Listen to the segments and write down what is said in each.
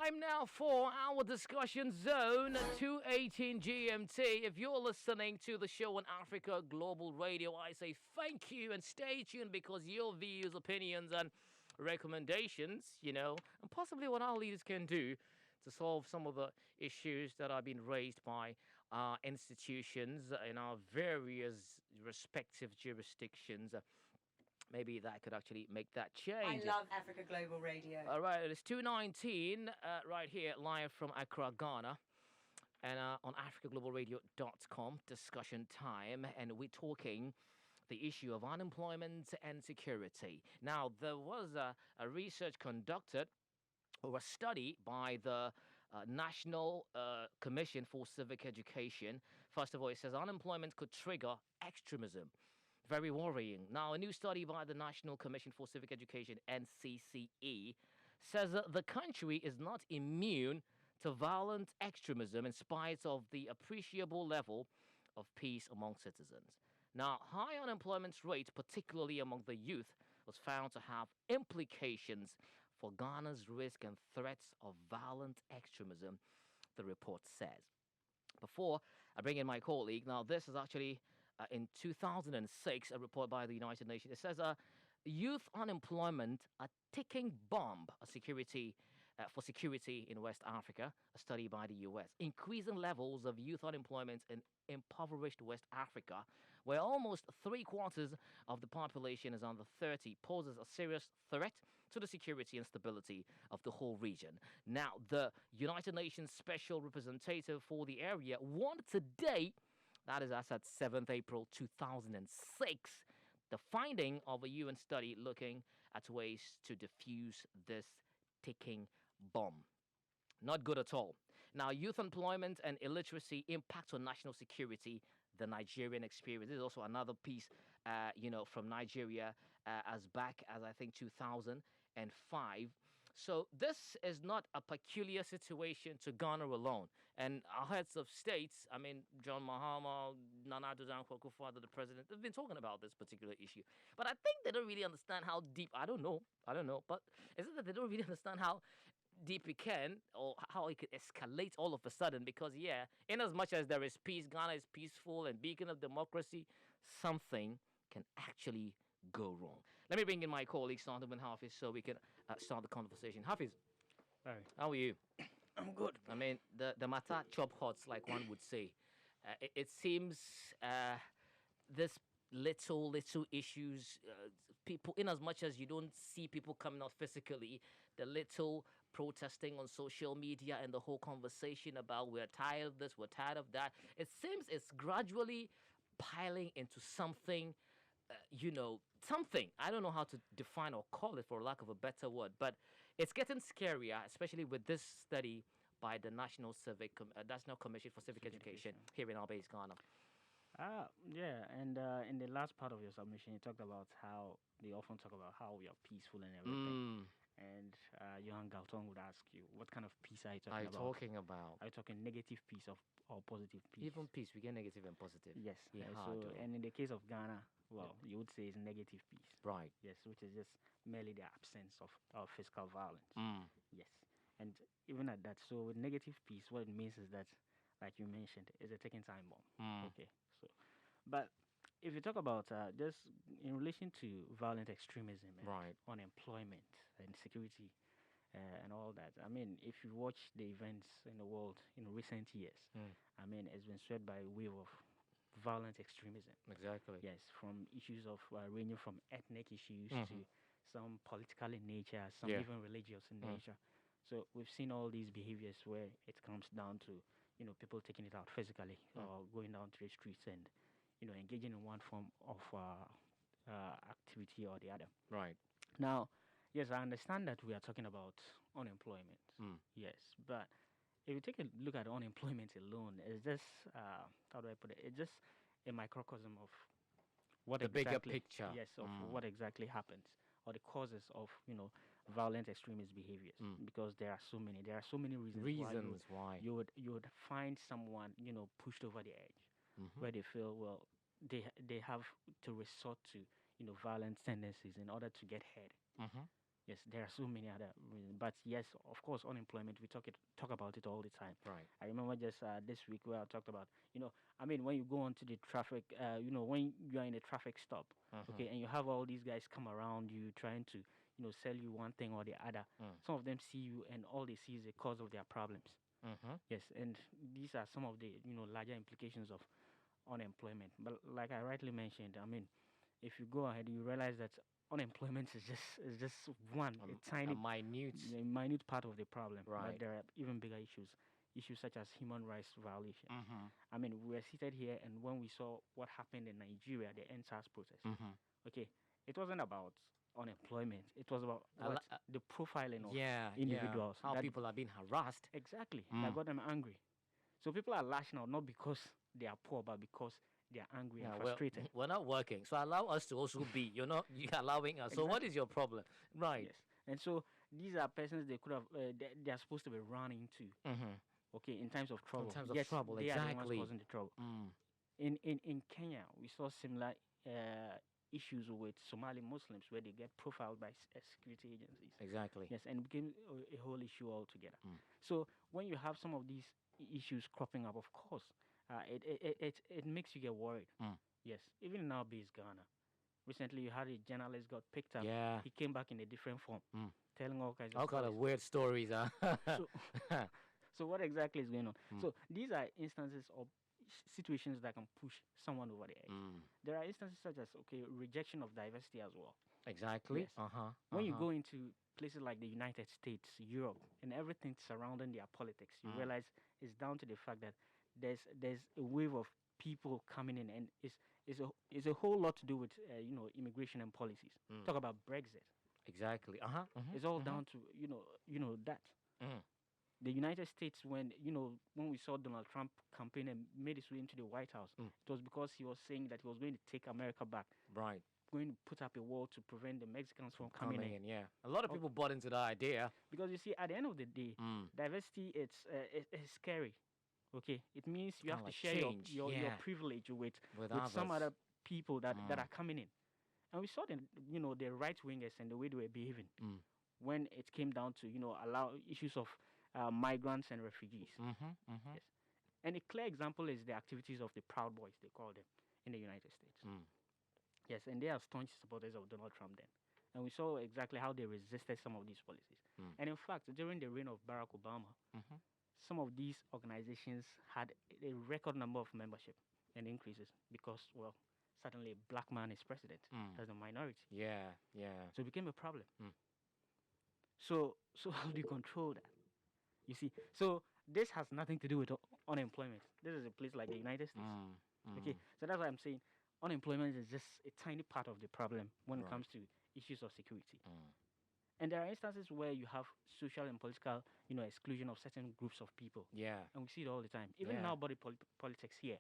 Time now for our discussion zone 218 GMT. If you're listening to the show on Africa Global Radio, I say thank you and stay tuned because your views, opinions, and recommendations, and possibly what our leaders can do to solve some of the issues that are being raised by our institutions in our various respective jurisdictions. Maybe that could actually make that change. I love Africa Global Radio. All right, it's 219 right here, live from Accra, Ghana, and on africaglobalradio.com, discussion time, and we're talking the issue of unemployment and security. Now, there was a research conducted or a study by the National Commission for Civic Education. First of all, it says unemployment could trigger extremism. Very worrying. Now, a new study by the National Commission for Civic Education, NCCE, says that the country is not immune to violent extremism in spite of the appreciable level of peace among citizens. Now, high unemployment rate, particularly among the youth, was found to have implications for Ghana's risk and threats of violent extremism, the report says. Before I bring in my colleague, now this is actually in 2006, a report by the United Nations. It says youth unemployment, a ticking bomb for security in West Africa, a study by the US. Increasing levels of youth unemployment in impoverished West Africa, where almost 3/4 of the population is under 30, poses a serious threat to the security and stability of the whole region. Now, the United Nations Special Representative for the area warned today, that is as at 7th April 2006, the finding of a UN study looking at ways to defuse this ticking bomb. Not good at all. Now, youth employment and illiteracy impact on national security, the Nigerian experience. This is also another piece, from Nigeria as back as, I think, 2005. So this is not a peculiar situation to Ghana alone. And our heads of states, John Mahama, Nana Addo Dankwa-Akufo-Addo, the president, they've been talking about this particular issue. But I think they don't really understand how deep, I don't know, but is it that they don't really understand how deep it can, or how it could escalate all of a sudden? Because in as much as there is peace, Ghana is peaceful and beacon of democracy, something can actually go wrong. Let me bring in my colleague Sandeman Hafiz so we can start the conversation. Hafiz, Hi. How are you? I'm good. The matter chop hots, like one would say. It seems this little issues, people, in as much as you don't see people coming out physically, the little protesting on social media and the whole conversation about we're tired of this, we're tired of that, it seems it's gradually piling into something, something. I don't know how to define or call it, for lack of a better word, but it's getting scarier, especially with this study by the National Commission for Civic Education here in our base, Ghana. And in the last part of your submission, you talked about how they often talk about how we are peaceful and everything. And Johan Galton would ask you, what kind of peace are you talking about? Are you talking negative peace or positive peace? Even peace, we get negative and positive. Yes. And in the case of Ghana, you would say it's negative peace. Right. Yes, which is just merely the absence of physical violence. Yes. And even at that, so with negative peace, what it means is that, like you mentioned, it's a ticking time bomb. Okay. So, but if you talk about just in relation to violent extremism and unemployment and security and all that, if you watch the events in the world in recent years, it's been swept by a wave of violent extremism. Exactly. Yes, from issues of ranging from ethnic issues to some political in nature, some even religious in nature. So we've seen all these behaviors where it comes down to people taking it out physically or going down to the streets and engaging in one form of activity or the other. Right. Now, yes, I understand that we are talking about unemployment. Yes, but if you take a look at unemployment alone, it's just how do I put it? It's just a microcosm of what the bigger picture. Yes, of what exactly happens or the causes of violent extremist behaviors. Because there are so many reasons why you would find someone pushed over the edge, where they feel they have to resort to violent tendencies in order to get ahead. Yes, there are so many other reasons, but yes, of course, unemployment. We talk about it all the time. Right. I remember just this week where I talked about, I mean, when you go onto the traffic, when you are in a traffic stop, okay, and you have all these guys come around you trying to, sell you one thing or the other. Some of them see you, and all they see is the cause of their problems. Yes, and these are some of the, larger implications of unemployment. But like I rightly mentioned, I mean, if you go ahead, you realize that unemployment is just one a A tiny minute. a minute part of the problem. But Right. there are even bigger issues such as human rights violation. I mean, we were seated here, and when we saw what happened in Nigeria, the NSAS protest, okay, it wasn't about unemployment. It was about A what lo- uh, the profiling of yeah, yeah. individuals How that people are being harassed. exactly that got them angry. So people are lashing out not because they are poor, but because they are angry and Yeah, well, frustrated. we're not working, so allow us to also be. You're not you allowing us. So what Exactly. is your problem? Right. Yes. And so these are persons they could have they are supposed to be running to. Okay, in times of In trouble. terms of Yes, trouble, they are the ones exactly. causing the trouble. Mm. In Kenya, we saw similar issues with Somali Muslims where they get profiled by security agencies. Exactly. Yes, and it became a whole issue altogether. Mm. So when you have some of these issues cropping up, of course, it makes you get worried. Mm. Yes, even in our base Ghana, recently you had a journalist got picked up. Yeah. He came back in a different form, Mm. telling all kinds of All kind of stories. weird stories, huh? So, so what exactly is going on? Mm. So these are instances of situations that can push someone over the edge. There are instances such as rejection of diversity as well. Exactly. Yes. When you go into places like the United States, Europe, and everything surrounding their politics, you realize it's down to the fact that there's a wave of people coming in, and it's a whole lot to do with immigration and policies. Talk about Brexit. Exactly. It's all down to that. Mm. The United States, when we saw Donald Trump campaign and made his way into the White House, it was because he was saying that he was going to take America back, Right. going to put up a wall to prevent the Mexicans from coming in. Yeah. A lot of people bought into that idea. Because you see, at the end of the day, diversity it's scary. Okay, it means you kinda have to like share change, your yeah. privilege with some others. other people that are coming in. And we saw the right wingers and the way they were behaving when it came down to allow issues of migrants and refugees. Yes. And a clear example is the activities of the Proud Boys, they call them, in the United States. Yes, and they are staunch supporters of Donald Trump then. And we saw exactly how they resisted some of these policies. And in fact, during the reign of Barack Obama, some of these organizations had a record number of membership and increases because, well, suddenly a black man is president as a minority. Yeah. Yeah. So it became a problem. So how do you control that? You see, so this has nothing to do with unemployment. This is a place like the United States. Okay, so that's why I'm saying unemployment is just a tiny part of the problem when it comes to issues of security. And there are instances where you have social and political, exclusion of certain groups of people. Yeah. And we see it all the time. Even in Yeah. our body politics here.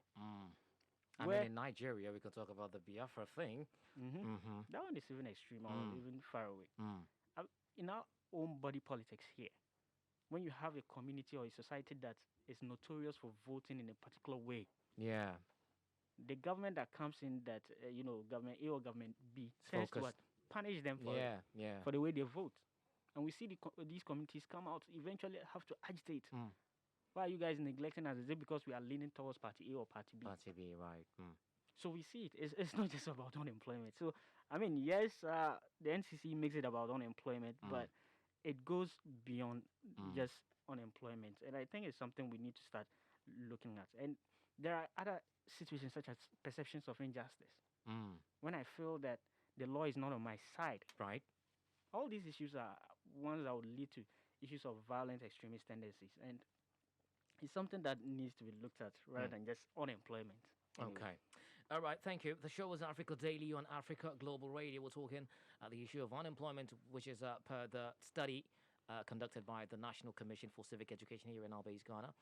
I mean, in Nigeria, we can talk about the Biafra thing. That one is even extreme or even far away. In our own body politics here, when you have a community or a society that is notorious for voting in a particular way, Yeah. the government that comes in that, government A or government B, tends to focused. punish them for Yeah. for the way they vote. And we see these communities come out, eventually have to agitate. Why are you guys neglecting us? Is it because we are leaning towards party A or party B? Party B, right. So we see it. It's not just about unemployment. So, I mean, yes, the NCC makes it about unemployment, but it goes beyond just unemployment. And I think it's something we need to start looking at. And there are other situations such as perceptions of injustice. When I feel that the law is not on my side, Right. all these issues are ones that would lead to issues of violent extremist tendencies. And it's something that needs to be looked at rather than just unemployment. Anyway. Okay. All right, thank you. The show is Africa Daily on Africa Global Radio. We're talking the issue of unemployment, which is per the study conducted by the National Commission for Civic Education here in Albais, Ghana,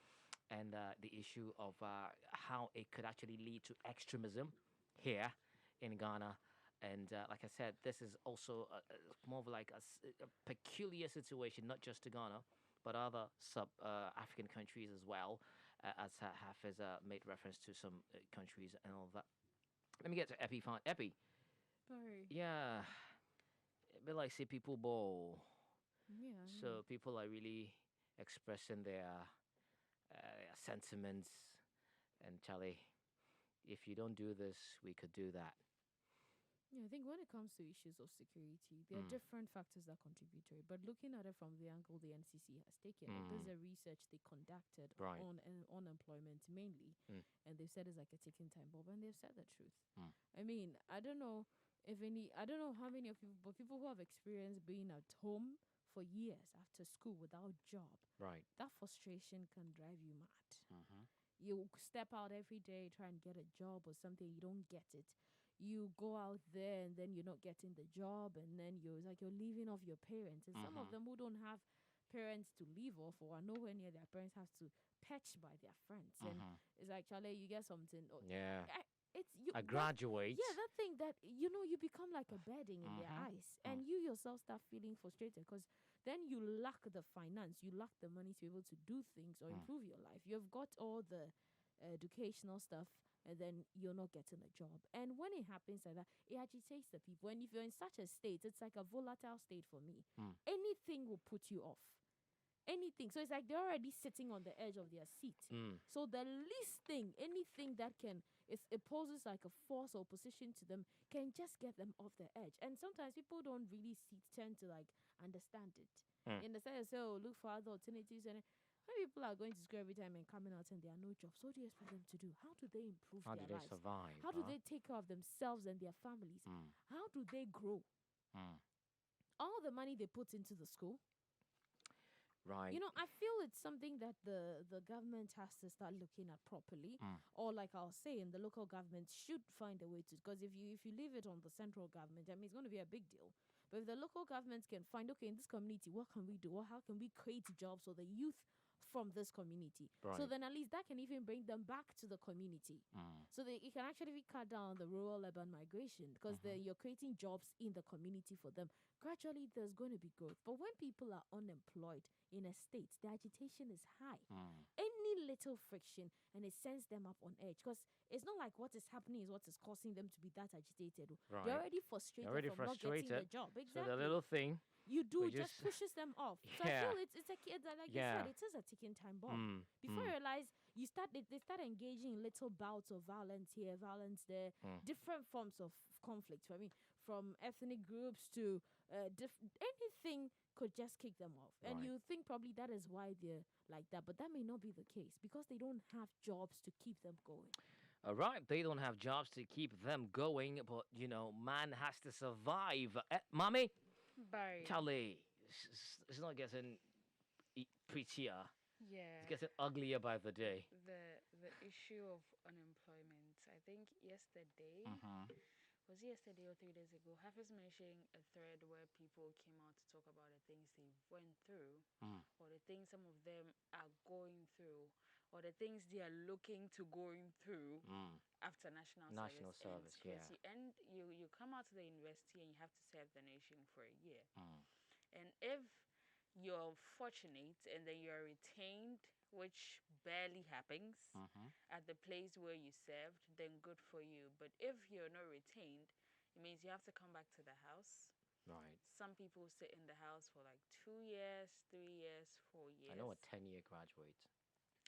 and the issue of how it could actually lead to extremism here in Ghana. And like I said, this is also more of like a peculiar situation, not just to Ghana, but other sub-African countries as well, as Hafiz made reference to some countries and all that. Let me get to Epi. Epi. Sorry. Yeah. But like say people ball. Yeah, I know. So people are really expressing their sentiments. And Charlie, if you don't do this, we could do that. Yeah, I think when it comes to issues of security, there are different factors that contribute to it. But looking at it from the angle the NCC has taken, there's a research they conducted Right. on unemployment mainly, and they've said it's like a ticking time bomb, and they've said the truth. I mean, I don't know I don't know how many of you, but people who have experienced being at home for years after school without job, Right. that frustration can drive you mad. You step out every day, try and get a job or something, you don't get it. You go out there and then you're not getting the job, and then it's like you're leaving off your parents. And some of them who don't have parents to leave off or are nowhere near their parents have to patch by their friends. And it's like, Charlie, you get something. Yeah. It's you. I graduate. Yeah, that thing that you become like a bedding in their eyes, and you yourself start feeling frustrated because then you lack the finance, you lack the money to be able to do things or improve your life. You've got all the educational stuff, and then you're not getting a job. And when it happens like that, it agitates the people. And if you're in such a state, it's like a volatile state for me. Anything will put you off. Anything. So it's like they're already sitting on the edge of their seat. So the least thing, anything that can, if it poses like a force or position to them, can just get them off the edge. And sometimes people don't really tend to like understand it. In the sense, so look for other alternatives. And when people are going to school every time and coming out and there are no jobs, what do you expect them to do? How do they improve How their do they lives? survive? How do they take care of themselves and their families? How do they grow? All the money they put into the school. Right. You know, I feel it's something that the government has to start looking at properly. Or like I'll say, the local government should find a way to, because if you leave it on the central government, I mean, it's going to be a big deal. But if the local governments can find, okay, in this community, what can we do? Or how can we create jobs for the youth from this community? Right. So then at least that can even bring them back to the community. So that it can actually cut down the rural urban migration, because you're creating jobs in the community for them. Gradually, there's going to be growth. But when people are unemployed in a state, the agitation is high. Any little friction, and it sends them up on edge, because it's not like what is happening is what is causing them to be that agitated. Right. They're already frustrated from not getting the job. So the little thing you do we just pushes them off. So I feel it's a kid that, like you said, it is a ticking time bomb. Before you realize, they start engaging in little bouts of violence here, violence there, different forms of conflict. I mean, from ethnic groups to anything could just kick them off. And Right. you think probably that is why they're like that, but that may not be the case, because they don't have jobs to keep them going. All right, they don't have jobs to keep them going, but you know, man has to survive. Mommy, Bye. Charlie, it's not getting prettier. Yeah. It's getting uglier by the day. The issue of unemployment. I think yesterday was it yesterday or 3 days ago, Hafiz mentioning a thread where people came out to talk about the things they went through, or the things some of them are going through, or the things they are looking to going through after national service. Yeah. You come out to the university and you have to serve the nation for a year. And if you're fortunate and then you're retained, which barely happens at the place where you served, then good for you. But if you're not retained, it means you have to come back to the house. Right. Some people sit in the house for like 2 years, 3 years, 4 years. I know a 10-year graduate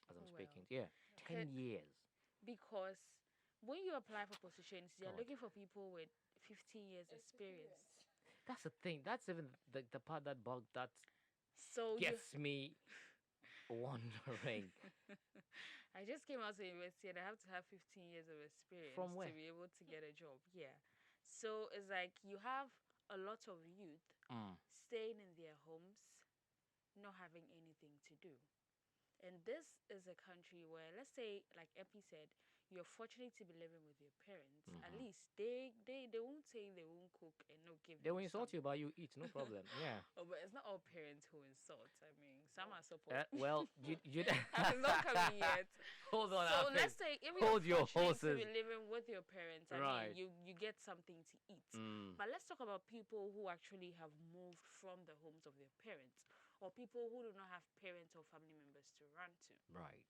as I'm Well, speaking. Yeah, 10 years. Because when you apply for positions, they're God. looking for people with 15 years experience. That's the thing. That's even the part that So gets me wondering. I just came out of university and I have to have 15 years of experience From where? to be able to get a job. Yeah. So it's like you have a lot of youth staying in their homes, not having anything to do. And this is a country where, let's say, like Epi said, you're fortunate to be living with your parents. At least they won't say they won't cook and not give They you will insult you, something. but you eat, no problem. Yeah. Oh, but it's not all parents who insult. I mean, some are supportive. Well, you I'm not coming yet. hold on. So Hafiz. let's say if Hold you're your fortunate to horses. be living with your parents, I Right. mean, you get something to eat. But let's talk about people who actually have moved from the homes of their parents, or people who do not have parents or family members to run to. Right.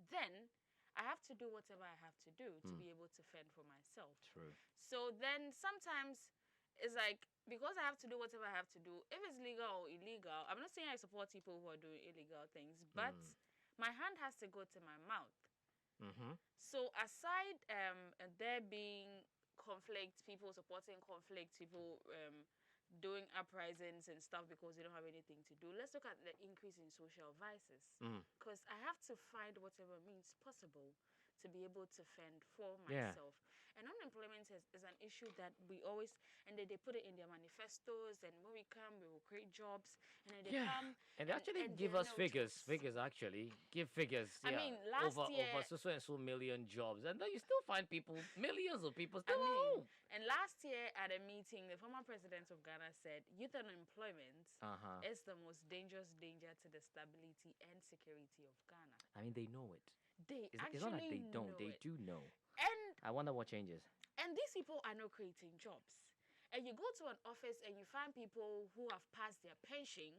Then I have to do whatever I have to do to be able to fend for myself. True. So then sometimes it's like, because I have to do whatever I have to do, if it's legal or illegal, I'm not saying I support people who are doing illegal things, but my hand has to go to my mouth. Mm-hmm. So aside there being conflict, people supporting conflict, people doing uprisings and stuff because they don't have anything to do, let's look at the increase in social vices. Because I have to find whatever means possible to be able to fend for Yeah. myself. And unemployment is an issue that we always, and they put it in their manifestos, and when we come, we will create jobs, and then they Yeah. come, And they actually and give there are us no figures. jobs. Figures actually give figures. I Yeah. mean, last over year, so and so million jobs, and then you still find people, millions of people I still at mean, home. and last year at a meeting, the former president of Ghana said youth unemployment Uh-huh. is the most dangerous danger to the stability and security of Ghana. I mean, they know it. They It's not like actually they don't. know They it. do know. And I wonder what changes. these people are not creating jobs. And you go to an office and you find people who have passed their pension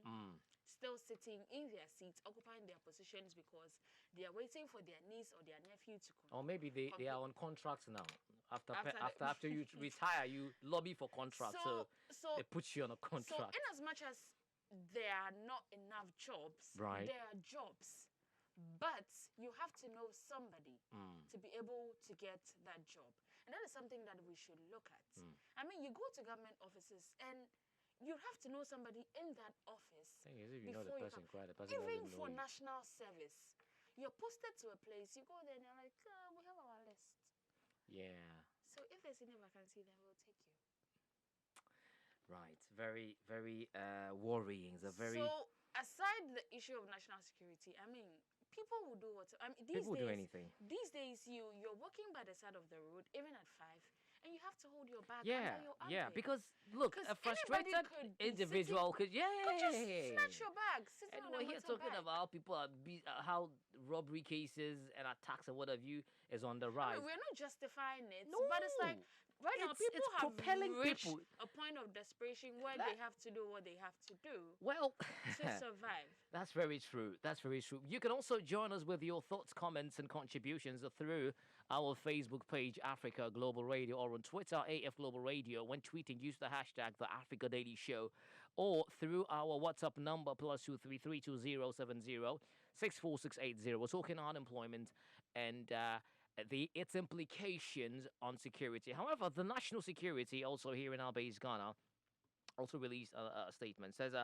still sitting in their seats, occupying their positions because they are waiting for their niece or their nephew to come. Or maybe they are on contracts now. After After you retire, you lobby for contracts, so so they put you on a So, contract. in as much as there are not enough jobs, Right. there are jobs, but you have to know somebody to be able to get that job, and that is something that we should look at. I mean, you go to government offices, and you have to know somebody in that office. Thing is, if you know the before you person, can- quite the person Even doesn't know for you. national service, you're posted to a place, you go there, and you're like, we have our list. Yeah. So if there's any vacancy, then we'll take you. Right. Very, very worrying. It's a very So aside the issue of national security, I mean, people will do what I mean. These people will days, do anything. These days, you're walking by the side of the road, even at 5, and you have to hold your bag Yeah, under your yeah. armpit. Because look, 'Cause a anybody frustrated could be individual could could just snatch your bag, sitting And on we're a here motorbike. talking about how people are how robbery cases and attacks and what have you is on the I rise. mean, we're not justifying it, No, but it's like right now it's people have propelling reached people. a point of desperation where That- they have to do what they have to do Well, to survive. that's very true. That's very true. You can also join us with your thoughts, comments, and contributions through our Facebook page, Africa Global Radio, or on Twitter, AF Global Radio. When tweeting, use the hashtag The Africa Daily Show, or through our WhatsApp number +2332070 We're talking unemployment and its implications on security. However, the national security, also here in our base Ghana, also released a statement. Says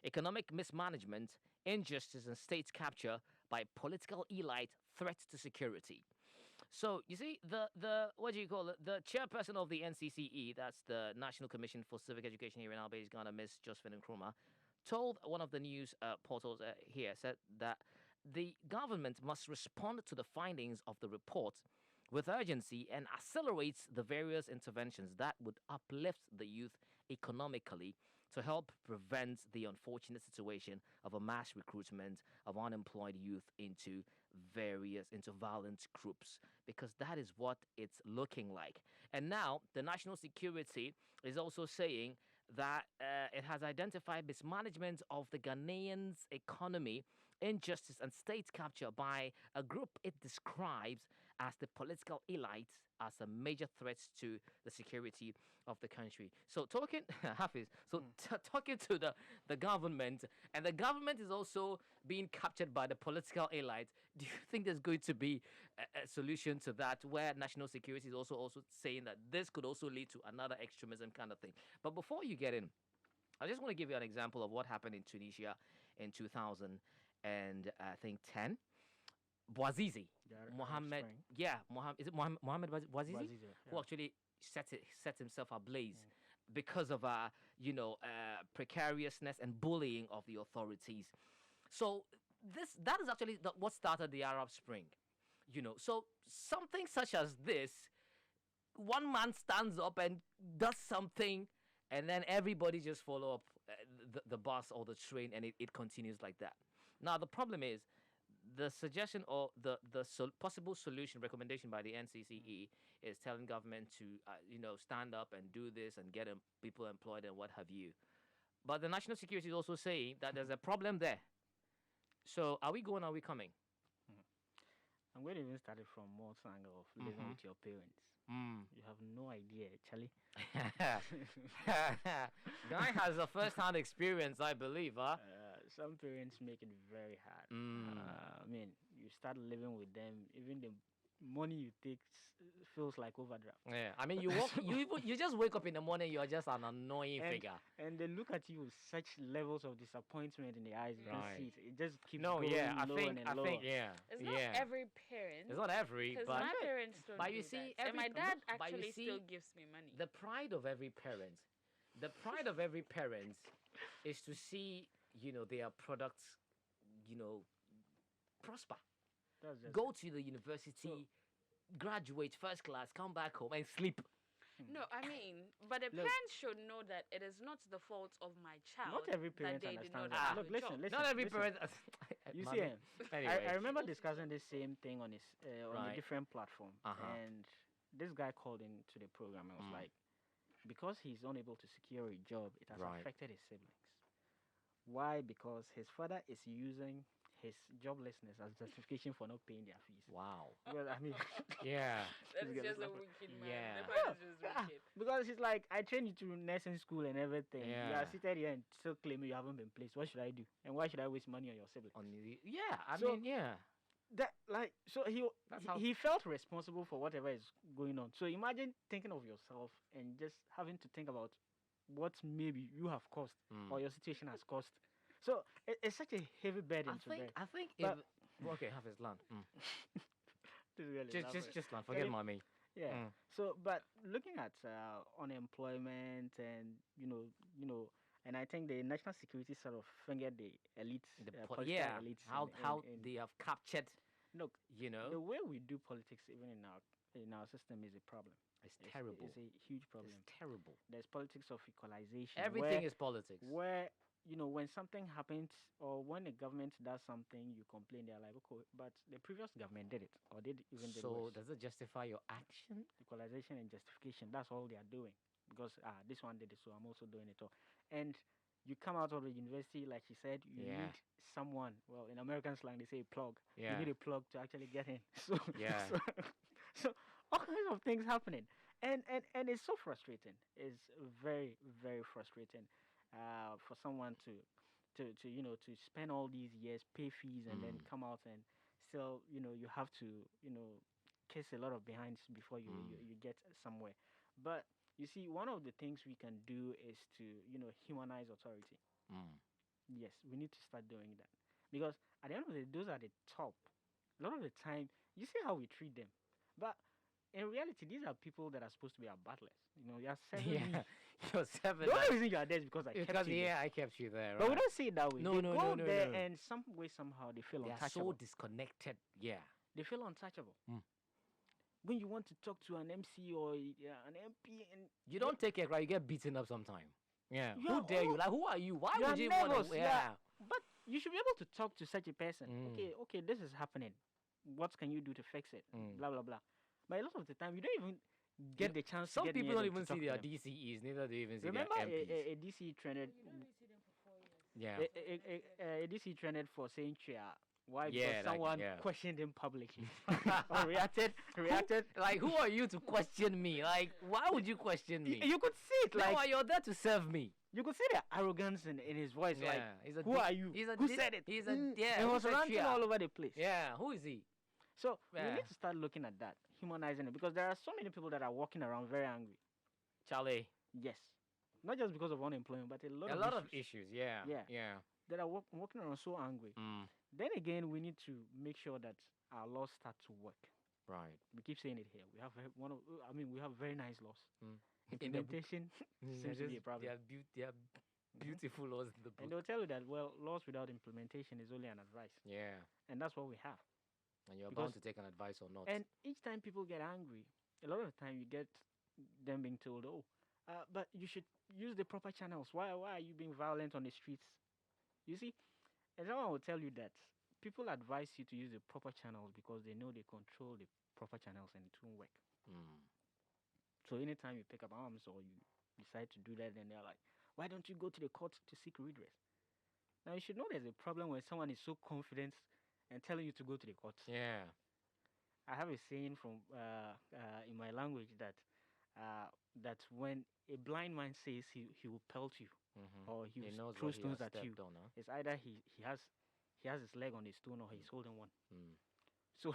economic mismanagement, injustice, and state capture by political elite threat to security. So you see, the what do you call it? The chairperson of the NCCE, that's the National Commission for Civic Education here in our base Ghana, Miss Josephine Nkrumah, told one of the news portals here, said that the government must respond to the findings of the report with urgency and accelerates the various interventions that would uplift the youth economically to help prevent the unfortunate situation of a mass recruitment of unemployed youth into violent groups, because that is what it's looking like. And now the national security is also saying that it has identified mismanagement of the Ghanaians' economy, injustice, and state capture by a group it describes as the political elite as a major threat to the security of the country. So talking, Hafiz, talking to the government, and the government is also being captured by the political elite. Do you think there's going to be a solution to that, where national security is also saying that this could also lead to another extremism kind of thing? But before you get in, I just want to give you an example of what happened in Tunisia in 2000 and I think 10. Bouazizi, The Arab Mohammed, Spring. Is it Mohammed Bouazizi, Bouazizi, who yeah. actually set himself ablaze because of precariousness and bullying of the authorities. So that is actually what started the Arab Spring. So something such as this, one man stands up and does something, and then everybody just follow up the bus or the train, and it continues like that. Now the problem is the suggestion or the possible solution recommendation by the NCCE is telling government to stand up and do this and get people employed and what have you. But the national security is also saying that there's a problem there. So are we going? Are we coming? I'm going to even start it from more angle of living with your parents. You have no idea, Charlie. Guy has a first-hand experience, I believe, huh? Some parents make it very hard. I mean, you start living with them, even the money you take feels like overdraft. Yeah, I mean, you walk, you just wake up in the morning, you're just an annoying figure. And they look at you with such levels of disappointment in the eyes. You can see it. It just keeps going I lower and lower. think, yeah. It's not every parent. It's not every, Because but my parents don't but do you see, that. And my dad but you actually see, still gives me money. the pride of every parent, is to see, their products, prosper. Go to the university, graduate first class, come back home and sleep. No, I mean, but the parents should know that it is not the fault of my child. Not every parent that they did not understands that. have Look, a job. listen. Not every parent. You see, anyway. I remember discussing this same thing on on a Right. different platform, and this guy called into the program and was like, because he's unable to secure a job, it has Right. affected his siblings. Why? Because his father is using his joblessness as justification for not paying their fees. Wow. Well, I mean, Yeah. That is This guy just is a like- wicked man. Yeah. The parent is just wicked. because it's like I trained you to nursing school and everything. You Yeah. are seated here and still claiming you haven't been placed. What should I do? And why should I waste money on your siblings? Yeah. I So- mean, yeah. That like so That's how- he felt responsible for whatever is going on. So imagine thinking of yourself and just having to think about what maybe you have caused or your situation has caused. So it's such a heavy burden to bear. I think But- if okay, have his land. This is really elaborate. Just land. Forget mommy. Yeah. So, but looking at unemployment and and I think the national security sort of fingered the elites, political elites. How they have captured. Look, The the way we do politics, even in our system, is a problem. it's terrible. It's a huge problem. It's terrible. There's politics of equalization. Everything is politics. where when something happens or when the government does something, you complain. They're like, okay, but the previous government did it or did even did So worse. does it justify your action? Equalization and justification. That's all they are doing because this one did it, so I'm also doing it. All. And you come out of the university, like she said, you Yeah. need someone. Well, in American slang, they say a plug. Yeah. You need a plug to actually get in. So Yeah. so all kinds of things happening, and it's so frustrating. It's very very frustrating for someone to spend all these years, pay fees, and then come out and still you have to kiss a lot of behinds before you get somewhere. But you see, one of the things we can do is to humanize authority. Yes, we need to start doing that because at the end of the day, those are the top. A lot of the time, you see how we treat them, but in reality, these are people that are supposed to be our butlers. You're serving me. Yeah. You're seven. The only reason you are there is because I kept you there. I kept you there. But we right. don't see it that way. No, They no, go no, no, there no. and some way, somehow, they feel They are untouchable. so disconnected. Yeah. They feel untouchable. When you want to talk to an MC or an MP, and You don't take it right. You get beaten up sometime. Yeah. You Who are dare you? all- Like, who are you? Why you would are you want nervous, to? yeah. But you should be able to talk to such a person. Mm. Okay, this is happening. What can you do to fix it? Blah blah blah. But a lot of the time, you don't even get the chance. Some to get people near don't them to even talk see to their them. DCEs. Neither do they even see Remember their MPs. a DC trended. Yeah. A DC trended for saying "chia." Why? Yeah, Because someone yeah. questioned him publicly or reacted. Like, who are you to question me? Like, why would you question me? You could see it, No, like you're there to serve me. you could see the arrogance in his voice. Yeah, Like, he's a who dick- are you? he's a Who dick- said it? he's a- yeah, He who was said ranting chia? all over the place. Yeah. Who is he? So we Yeah. need to start looking at that, humanizing it, because there are so many people that are walking around very angry. Charlie. Yes, not just because of unemployment, but a lot of issues. Yeah. Yeah. Yeah. that are walking around so angry. Then again, we need to make sure that our laws start to work. Right. We keep saying it here. We have we have very nice laws. In the book. Implementation seems to be a problem. They are beautiful laws in the book. And they'll tell you that, well, laws without implementation is only an advice. Yeah. And that's what we have. And you're Because- bound to take an advice or not. And each time people get angry, a lot of the time you get them being told, oh, but you should use the proper channels. Why are you being violent on the streets? You see, and someone will tell you that people advise you to use the proper channels because they know they control the proper channels and it won't work. So anytime you pick up arms or you decide to do that, then they're like, why don't you go to the court to seek redress? Now you should know there's a problem when someone is so confident and telling you to go to the court. Yeah. I have a saying from in my language that that when a blind man says he will pelt you or he He will knows throw what he stones has at you, stepped on, huh? it's either he has his leg on a stone or he's holding one. Mm. So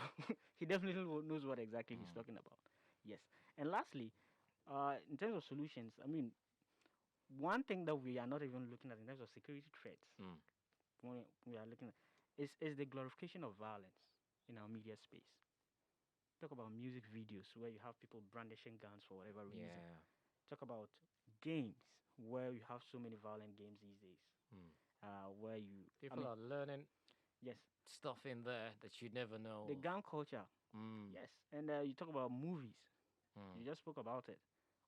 he definitely knows what exactly he's Mm. talking about. Yes. And lastly, in terms of solutions, I mean, one thing that we are not even looking at in terms of security threats, Mm. when we are looking at, is the glorification of violence in our media space. Talk about music videos where you have people brandishing guns for whatever reason. Yeah. Talk about games where you have so many violent games these days. Mm. Where you, I People mean, are learning yes, stuff in there that you never know. the gang culture. Mm. Yes, and you talk about movies. Mm. You just spoke about it,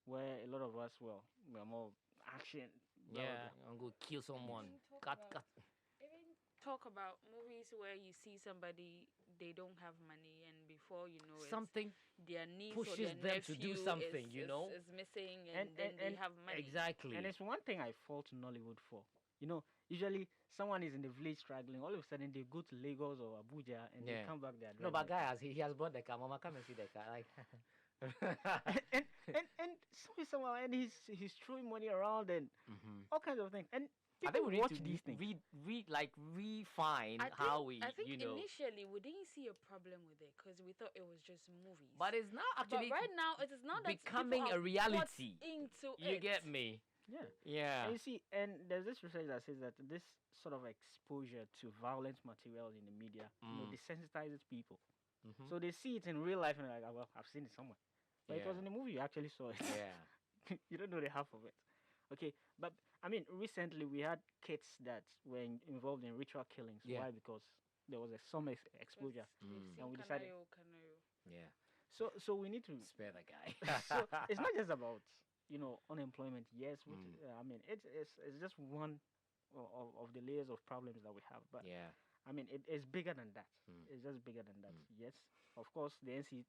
where a lot of us, well, we are more action. Blah, blah, Yeah, blah. I'm going to kill someone. Even talk Cut, about cut. even talk about movies where you see somebody, they don't have money, and before you know it, Something their niece or pushes their them to do nephew something, is missing, and then they have money. exactly. And it's one thing I fault Nollywood for. You know, usually someone is in the village struggling. All of a sudden, they go to Lagos or Abuja and they Yeah. come back. They are No, driving but a guy car. has he has brought the car. Mama, come and see the car. Like, and somehow and he's throwing money around and all kinds of things. And I people think we need watch to these things. refine how we, I think you know. initially we didn't see a problem with it because we thought it was just movies. But it's now actually right now it is not that becoming people a are reality. bought into You it. get me? Yeah. Yeah. And you see, and there's this research that says that this sort of exposure to violent material in the media, desensitizes people. Mhm. So they see it in real life and they're like, oh, well, I've seen it somewhere. But it was Yeah. in the movie, you actually saw it. Yeah. You don't know the half of it. Okay, but I mean, recently we had kids that were involved in ritual killings. Yeah. Why? Because there was some exposure. We've seen And we decided- Kanayo. Yeah. So we need to. Spare the guy. So it's not just about unemployment. Yes, which, I mean it's just one of the layers of problems that we have. But Yeah. I mean it's bigger than that. It's just bigger than that. Yes, of course the NCC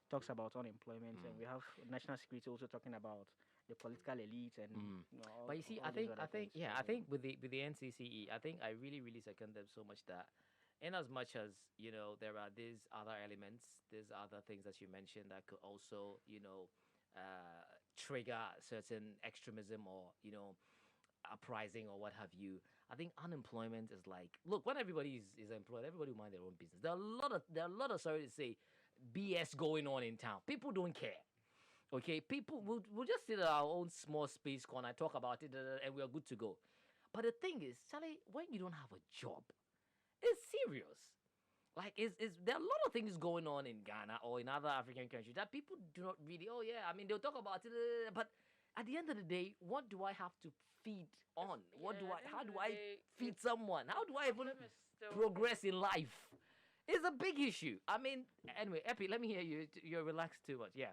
talks about unemployment, and we have national security also talking about the political elite and. But you see, all these other things. yeah, I think with the NCCE, I think I really, really second them so much that, in as much as there are these other elements, these other things that you mentioned that could also trigger certain extremism or uprising or what have you. I think unemployment is like, look, when everybody is employed, everybody will mind their own business. There are a lot of sorry to say BS going on in town. People don't care. Okay, people will just sit at our own small space corner, talk about it, and we are good to go. But the thing is, Charlie, when you don't have a job, it's serious. Like, there are a lot of things going on in Ghana or in other African countries that people do not really. Oh yeah, I mean they'll talk about it, but at the end of the day, what do I have to feed on? How do I feed someone? How do I even progress in life? It's a big issue. I mean, anyway, Epi, let me hear you. You're relaxed too much. Yeah.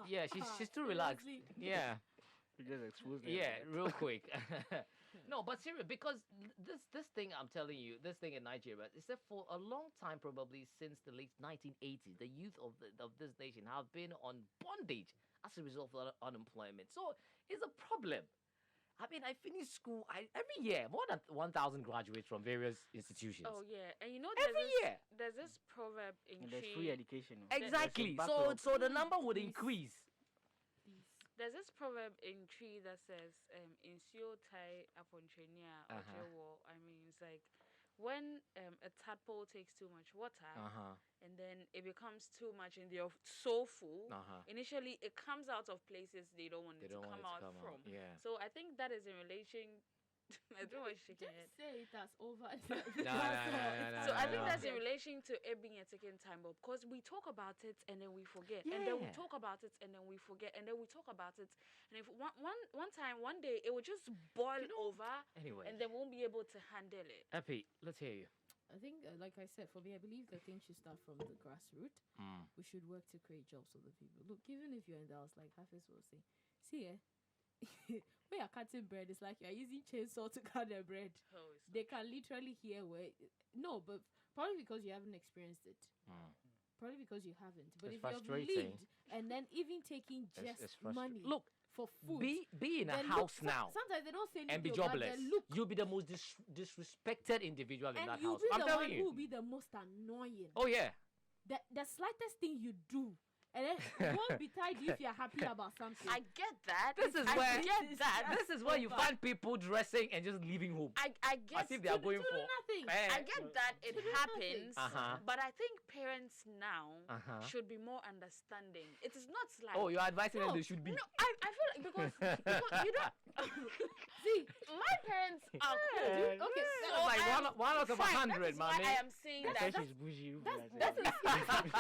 Yeah, she's too relaxed. Yeah. You just exposed them, Yeah, right? real quick. No, but seriously, because this thing I'm telling you, this thing in Nigeria, is that for a long time, probably since the late 1980s, the youth of this nation have been on bondage as a result of unemployment. So it's a problem. I mean, I finished school every year, more than 1,000 graduates from various institutions. Oh yeah, and Every year. there's this proverb in And there's Chi. free education. Exactly. There's a So the Please, number would please. increase. There's this proverb in Tree that says, "Insio tai aponchenia ojewo." I mean, it's like when a tadpole takes too much water, and then it becomes too much, and they're so full. Initially, it comes out of places they don't want it to come out from. Yeah. So I think that is in relation. I don't want to shake your head. Just say it as over. No, So I think no. that's in relation to it being a ticking time bomb, because we talk about it and then we forget, and then we Yeah. talk about it and then we forget, and then we talk about it, and if one day it will just boil over, Anyway, and then we won't be able to handle it. Epi, let's hear you. I think, like I said, for me, I believe the thing should start from the grassroots. We should work to create jobs for the people. Look, even if you're in the house, like Hafiz will say, see, when you're cutting bread, it's like you're using chainsaw to cut the bread. Oh, it's They can literally hear where. No, but probably because you haven't experienced it. Probably because you haven't. But It's if you've frustrating. lived and then even taking It's just frustra- money, Look, for food. Be in a They look house so- now Sometimes they don't say and be anything, but jobless. they look, You'll be the most disrespected individual in and that you'll house. be I'm the telling one you. who will be the most annoying. Oh yeah. The slightest thing you do, and then won't be tied if you're happy about something. I get that. This is I where get that. this is where you find people dressing and just leaving home. I get As if they are going to do for nothing. Eh, I get that it To do happens, Uh-huh. but I think parents now Uh-huh. should be more understanding. It is not like Oh, you're advising them No, they should be. no. I feel like because you don't. See, My parents are cool. okay, So Like I am one out of fine. 100, That is why mommy. I am saying That's that. why she's bougie. that's the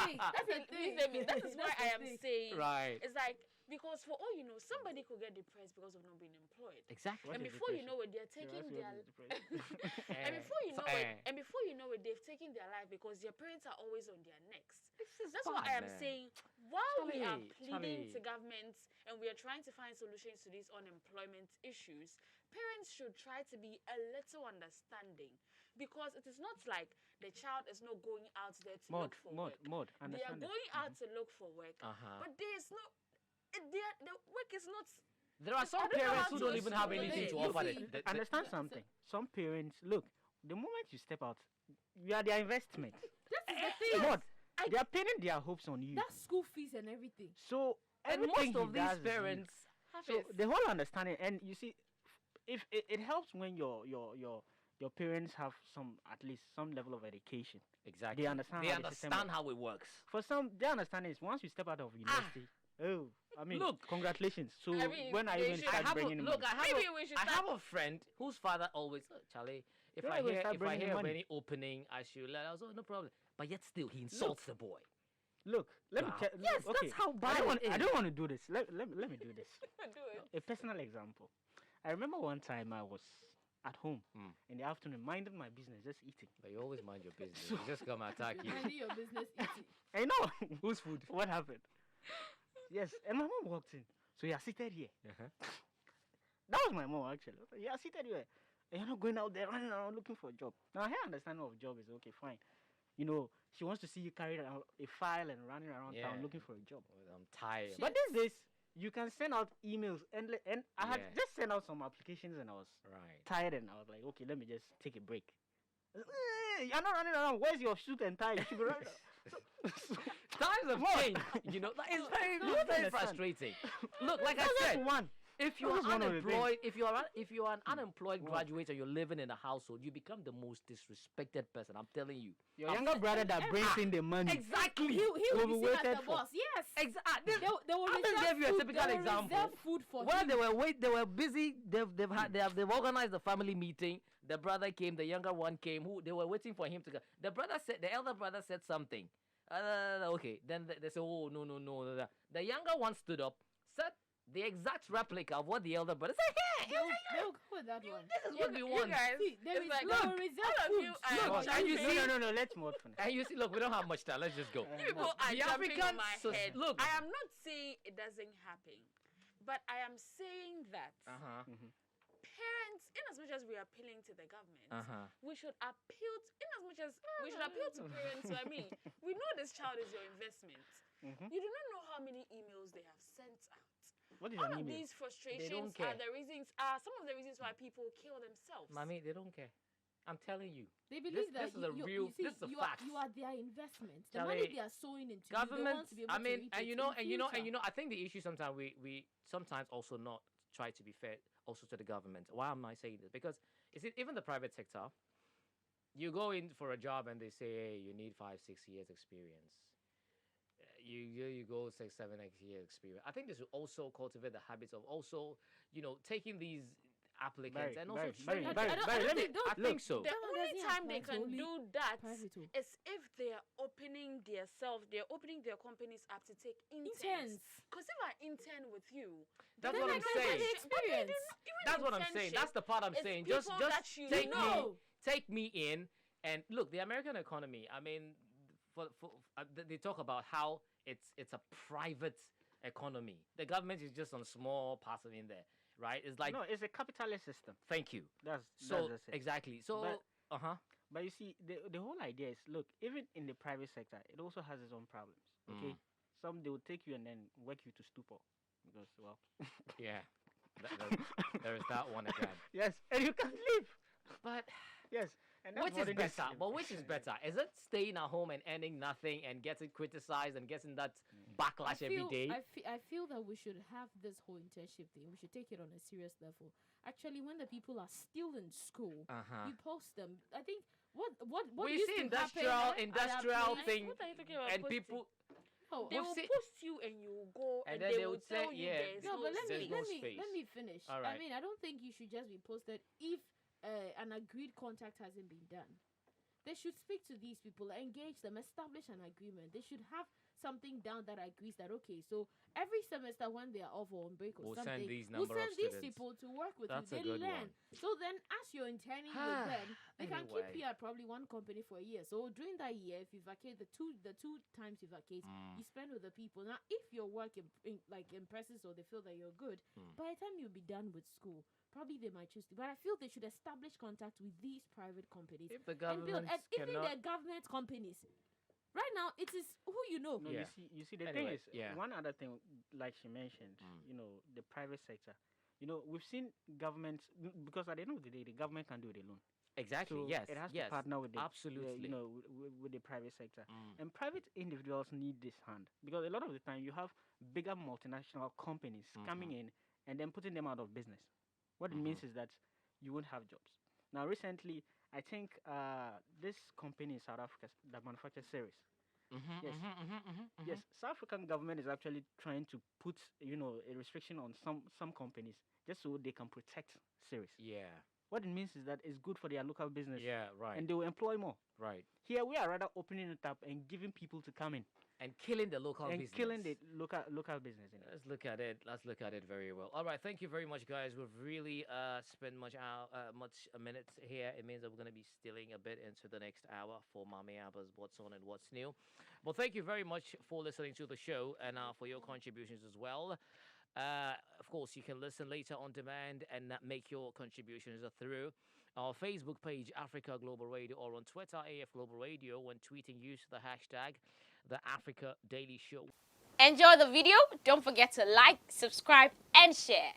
thing. That's the thing. That is why I am saying. Right. It's like because for all you know, somebody could get depressed because of not being employed. Exactly. And before you know it, they're taking their and before you know it, and before you know it, they've taken their life because their parents are always on their necks. That's why I am saying, while we are pleading to governments and we are trying to find solutions to these unemployment issues, parents should try to be a little understanding because it is not like the child is not going out there to look for work. They are going out to look for work, but there's no. The work is not. There are some I don't know parents how who to don't even have explain anything it. to You offer. see, Understand something. Some parents, look, the moment you step out, you are their investment. That's the thing. What? They are pinning their hopes on you. That's school fees and everything. So And everything most of he these does is you. parents have So the whole understanding, and you see, if it helps when your parents have at least some level of education. exactly. They understand They how the system understand works. how it works. For some, their understanding is once you step out of university, I mean, Look. congratulations. So I mean, when are you they going to should- I start have a, bringing in look. money? I Maybe we should have a friend whose father always Charlie. If Yeah, I we'll hear start if I bringing hear of money. any opening, I should let us. Oh, no problem. But yet still, he insults the boy. Look, let me Wow. tell Yes, okay. that's how bad I it don't is. want to do this. Let me do this. Do it. A personal example. I remember one time I was at home Mm. in the afternoon, minding my business, just eating. But you always mind your business. You just come attack you. Minding your business, eating. I know. Whose food? What happened? Yes, and my mom walked in. So you are seated here. Uh-huh. That was my mom actually. You are seated here. And you're not going out there running around looking for a job. Now her understanding of job is okay, fine. You know, she wants to see you carry around a file and running around town Yeah. looking for a job. Well, I'm tired. Shit. But these days, you can send out emails and I had Yeah. just sent out some applications and I was Right. tired and I was like, okay, let me just take a break. You're not running around. Where's your suit and tie? You should be running. Times have What? changed. You know, that is very, No, I very understand. frustrating. Look, like I That's said, one. if you are That's one of the things. unemployed, if you are an unemployed graduate and you're living in a household, you become the most disrespected person. I'm telling you. Your younger brother that brings in the money. Exactly. He Will will be be seen as waited the for. boss. Yes. Exactly. They will I just reserve gave you a food- typical they will example. reserve food for Well, him. they were busy. They've organized the family meeting. The brother came. The younger one came. Who they were waiting for him to go. The elder brother said something. Okay. Then they said, oh no. The younger one stood up, said the exact replica of what the elder brother said. They'll go with that one. This is what we want. guys, See, there it's is like, they look, will reserve all of food. you Look, are and you jumping- see- No, let's more fun. And you see, look, we don't have much time. Let's just go. You people are The jumping on African my head. look. I am not saying it doesn't happen, but I am saying that Uh-huh. parents, in as much as we are appealing to the government, Uh-huh. we should appeal in as much as we should appeal to parents. So I mean, we know this child is your investment. You do not know how many emails they have sent out. What is All an of email? these frustrations care. are the reasons. Are some of the reasons why people kill themselves. Mommy, they don't care. I'm telling you. They believe that this is a you, real- you see, this is a you fact. are, you are their investment. The Charlie, money they are sowing into you, they Government, want to be able I to mean, reap and it you know, in and you know, and future. you know, I think the issue sometimes we sometimes also not try to be fair also to the government. Why am I saying this? Because you see, even the private sector, you go in for a job and they say, hey, you need 5-6 years experience. You go 6-7 years experience. I think this will also cultivate the habits of also, taking these applicants and also training. Barry, them. I don't think- I think so. The That one only doesn't time they apply to can only do that private too. is if they are opening they're opening their companies up to take interns. Interns. Because if I intern with you, That's Then what I I'm can get saying. the experience. That's what I'm saying. That's the part I'm it's saying. people Just that you take know. take me in, and look, the American economy. I mean, they talk about how it's a private economy. The government is just on small parts of in there, right? It's like No, it's a capitalist system. thank you. That's So it. exactly. So But- But you see, the whole idea is, look, even in the private sector, it also has its own problems. Okay, some they will take you and then work you to stupor. because well, Yeah. There is that one again. yes, and you can't leave. But Yes, and that's which is modern day better? But which is better? Is it staying at home and earning nothing and getting criticized and getting that backlash every day? I feel that we should have this whole internship thing. We should take it on a serious level. Actually, when the people are still in school, Uh-huh. you post them. I think what We used see to happen industrial place- thing, What are you talking about? and posting? people. Oh, They We've will seen- post you and you will go And and, then they, they will would say, tell you yeah, there's no, but there's no space. let me finish. All I right. mean, I don't think you should just be posted if an agreed contact hasn't been done. They should speak to these people, engage them, establish an agreement. They should have something down that agrees that okay, so every semester when they are off or on break or We'll send something, these we'll number of send these students. people to work with That's a you. They good learn. one. So then, as you're interning with them, they can keep Anyway. you at probably one company for a year. So during that year, if you vacate the two times you vacate, you spend with the people. Now, if your work like impresses or they feel that you're good, by the time you'll be done with school, probably they might choose to. But I feel they should establish contact with these private companies If the and build, government and even cannot, the government companies. Right now, it is who you know. No, Yeah. you see, the Anyway, thing is, yeah. one other thing, like she mentioned, the private sector. We've seen governments because at the end of the day, the government can do it alone. exactly. So Yes. it has yes. to partner with the Absolutely. with the private sector. And private individuals need this hand because a lot of the time you have bigger multinational companies coming in and then putting them out of business. What it means is that you won't have jobs. Now, recently, I think this company in South Africa that manufactures series. Yes. Yes, South African government is actually trying to put a restriction on some companies just so they can protect series. Yeah. What it means is that it's good for their local business. Yeah. Right. And they will employ more. right. Here we are rather opening it up and giving people to come in And killing the local and business. killing the local business. Let's look at it. Let's look at it very well. All right, thank you very much, guys. We've really spent much minutes here. It means that we're going to be stealing a bit into the next hour for Mami Abba's What's On and What's New. Well, thank you very much for listening to the show and for your contributions as well. Of course, you can listen later on demand and make your contributions through our Facebook page, Africa Global Radio, or on Twitter, AF Global Radio. When tweeting, use the hashtag The Africa Daily Show. Enjoy the video. Don't forget to like, subscribe, and share.